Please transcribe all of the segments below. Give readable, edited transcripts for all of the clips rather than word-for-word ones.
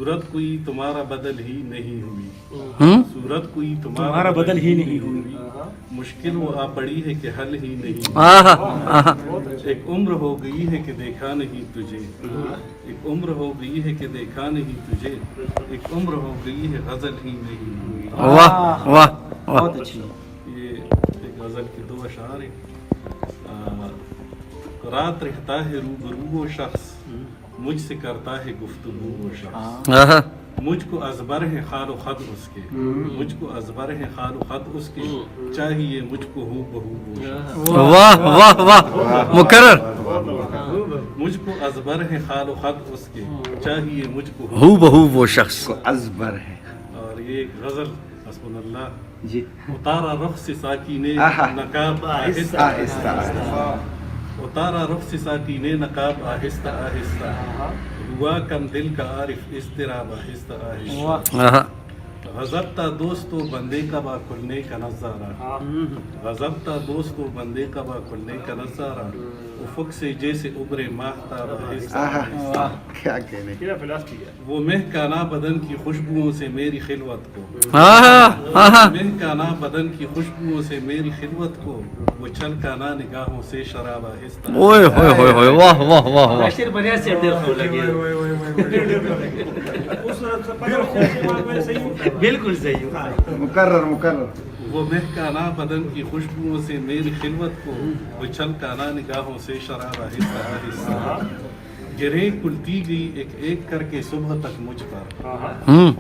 सूरत कोई तुम्हारा बदल ही नहीं हुई, सूरत कोई तुम्हारा बदल ही नहीं हुई। मुश्किल वो आ पड़ी है कि हल ही नहीं, आहा आहा एक उम्र हो गई है कि देखा नहीं तुझे, एक उम्र हो गई है कि देखा नहीं तुझे, एक उम्र हो गई है गजल ही नहीं हुई। वाह वाह वाह बहुत अच्छी। ये एक गजल के दो अशार हैं। रात रहता है रूबरू वो शख्स, मुझसे करता है गुफ्तगू वो शख्स, आहा मुझको अजबर है खालो खत उसके, मुझको अजबर है खालो खत उसके, चाहिए मुझको हू बहू वो शख्स, वाह वाह वाह मुकर्रर मुझको अजबर है खालो खत उसके, चाहिए मुझको हू बहू वो शख्स। अजबर है और ये एक गजल हस्बुनल्लाह। जी। उतारा रुख से साकी ने आहा। नकाब आहिस्ता आहिस्ता आहिस्ता। उतारा रुख से साकी ने नकाब आहिस्ता आहिस्ता, हुआ कम दिल का आरिफ इस्तिराब आहिस्ता आहिस्ता, आहा गज़बता दोस्तों बंदे का बा खुलने का नज़ारा, गज़बता दोस्तों बंदे का बा खुलने का नज़ारा, उफक से जैसे उभरे माहताब आहिस्ता आहिस्ता, क्या कहने। वो महकाना बदन की खुशबुओं से मेरी खिलवत को, आहा आहा महकाना बदन की खुशबुओं से मेरी खिलवत को, वो छलकाना निगाहों से शराब आहिस्ता। ओए होए होए होए वाह वाह वाह वाह शेर बनिया से दिल खो लगे। बिल्कुल सही। मुकर्रर मुकर्रर। वो महकाना बदन की खुशबुओं से मेरी खिलवत को, वो छलकाना निगाहों से शराब आहिस्ता आहिस्ता, गिरे कुलती गई एक एक करके सुबह तक मुझ पर,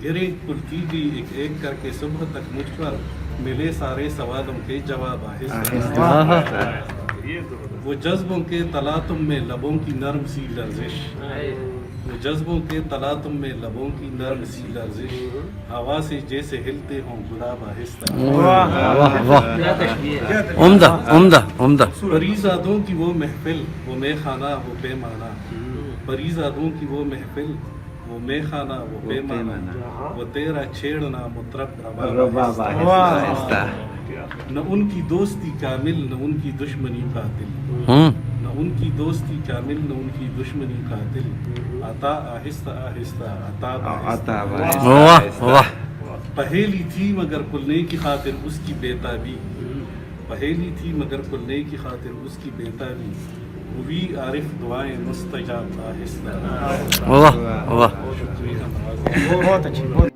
गिरे कुलती गई एक एक करके सुबह तक मुझ पर, मिले सारे सवालों के जवाब आहिस्ता आहिस्ता, वो जज्बों के तलातुम में लबों की नर्म सी लर्जिश, वो जज्बों के तलातुम में लबों की नर्म सी लर्जिश, हवा से जैसे हिलते हों गुलाब आहिस्ता। वाह वाह उम्दा उम्दा उम्दा। परीज़ादों की वो महफिल वो मेखाना वो पैमाना, परीज़ादों की वो महफिल वो मेखाना वो पैमाना, वो तेरा छेड़ना मुतरब रबाब आहिस्ता, न उनकी दोस्ती कामिल न उनकी दुश्मनी कातिल, न उनकी दोस्ती कामिल न उनकी दुश्मनी कातिल, अता आहिस्ता आहिस्ता अता आहिस्ता। वाह वाह पहेली थी मगर खुलने की खातिर उसकी बेताबी, पहेली थी मगर खुलने की खातिर उसकी बेताबी, हुई आरिफ दुआएं मुस्तजाब आहिस्ता। वाह वाह शुक्रिया। बहुत अच्छी।